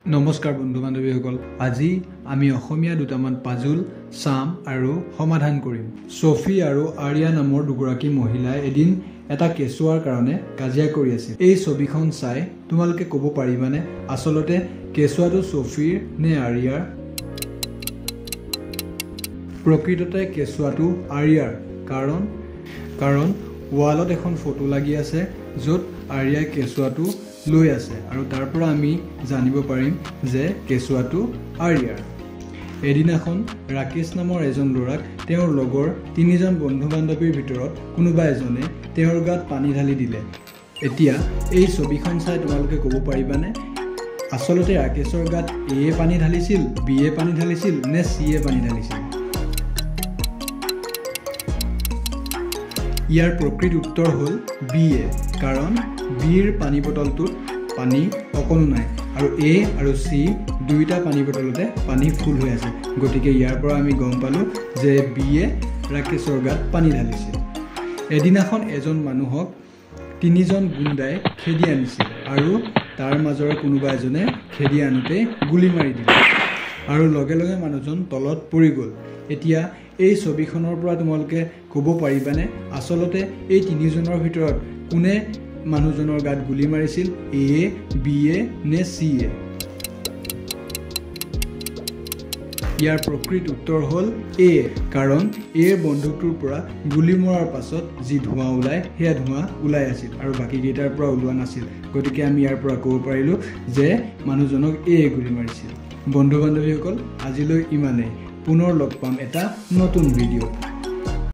নমস্কাৰ বন্ধু বান্ধৱীসকল আজি আমি অসমীয়া দুটামান পাজুল চাম আৰু সমাধান কৰিম সোফি আৰু আৰিয়া নামৰ দুগৰাকী মহিলাই এদিন এটা কেঁচুৱাৰ কাৰণে কাজিয়া কৰি আছিল এই ছবিখন চাই তোমালোকে ক'ব পাৰিবানে আসলতে কেঁচুৱাটো সোফিৰ নে আৰিয়াৰ প্ৰকৃততে কেঁচুৱাটো আৰিয়াৰ কাৰণ ওয়ালত এখন ফটো লাগি আছে য'ত আৰিয়া কেঁচুৱাটো লৈ আছে আৰু তাৰ পৰা আমি জানিব পাৰিম যে কেঁচুৱাটো আৰিয়াৰ এদিনাখন ৰাকেশ নামৰ এজন ল'ৰাক তেওঁৰ লগৰ তিনিজন বন্ধু বান্ধৱীৰ ভিতৰত কোনোবা এজনে তেওঁৰ গাত পানী ঢালি দিলে এতিয়া এই ছবিখন চাই তোমালোকে ক'ব পাৰিবানে আসলতে ৰাকেশৰ গাত এ পানী ঢালিছিল বি এ পানী ঢালিছিল নে চি এ পানী ঢালিছিল ইয়াৰ প্ৰকৃত উত্তৰ হ'ল বি এ কাৰণ বিৰ পানী বটলটোত পানী অকণো নাই আৰু এ আৰু চি দুইটা পানী বটলতে পানী ফুল হৈ আছে গতিকে ইয়াৰ পৰা আমি গম পালোঁ যে বি এ ৰাকেশৰ গাত পানী ঢালিছিল এদিনাখন এজন মানুহক তিনিজন গুণ্ডাই খেদি আনিছিল আৰু তাৰ মাজৰে কোনোবা এজনে খেদি আনোতে গুলি মাৰি দিলে আৰু লগে লগে মানুহজন তলত পৰি গ'ল এতিয়া এই ছবিখনৰ পৰা তোমালোকে ক'ব পাৰিবানে আসলতে এই তিনিজনৰ ভিতৰত কোনে মানুহজনৰ গাত গুলি মাৰিছিল এ বি এ নে চি এ ইয়াৰ প্ৰকৃত উত্তৰ হ'ল এ কাৰণ এৰ বন্দুকটোৰ পৰা গুলি মৰাৰ পাছত যি ধোঁৱা ওলায় সেয়া ধোঁৱা ওলাই আছিল আৰু বাকীকেইটাৰ পৰা ওলোৱা নাছিল গতিকে আমি ইয়াৰ পৰা ক'ব পাৰিলোঁ যে মানুহজনক এ গুলি মাৰিছিল বন্ধু বান্ধৱীসকল আজিলৈ ইমানেই পুনৰ লগ পাম এটা নতুন ভিডিঅ'ত